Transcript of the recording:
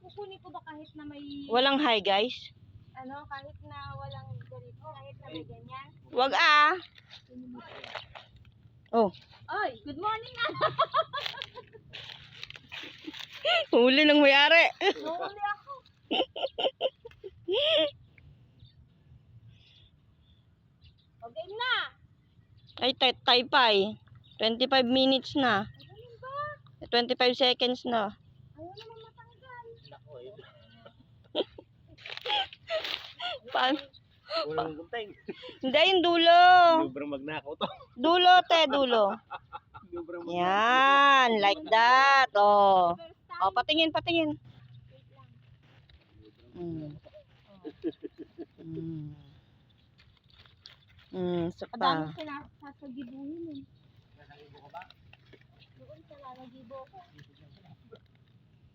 kukunin ko ba kahit na may... Walang hi, guys. Ano, kahit na walang ganito, kahit na may ganyan. Wag ah. Oh. Oy, good morning na! Huli ng may-ari. Nahuli ako. Okay na! Ay, taypay. 25 minutes na. Ay, ganun ba? 25 seconds na. Ayaw naman matanggal. Paano? Walang gunteng. Hindi, yung dulo. Sobrang magnakaw to. Dulo, te, dulo. Sobrang Yan, like that. Oh. First time. Oh, patingin, patingin. Wait lang. Isa Madami pa. sila sasagibuhin eh. Doon sa lalagibo ko.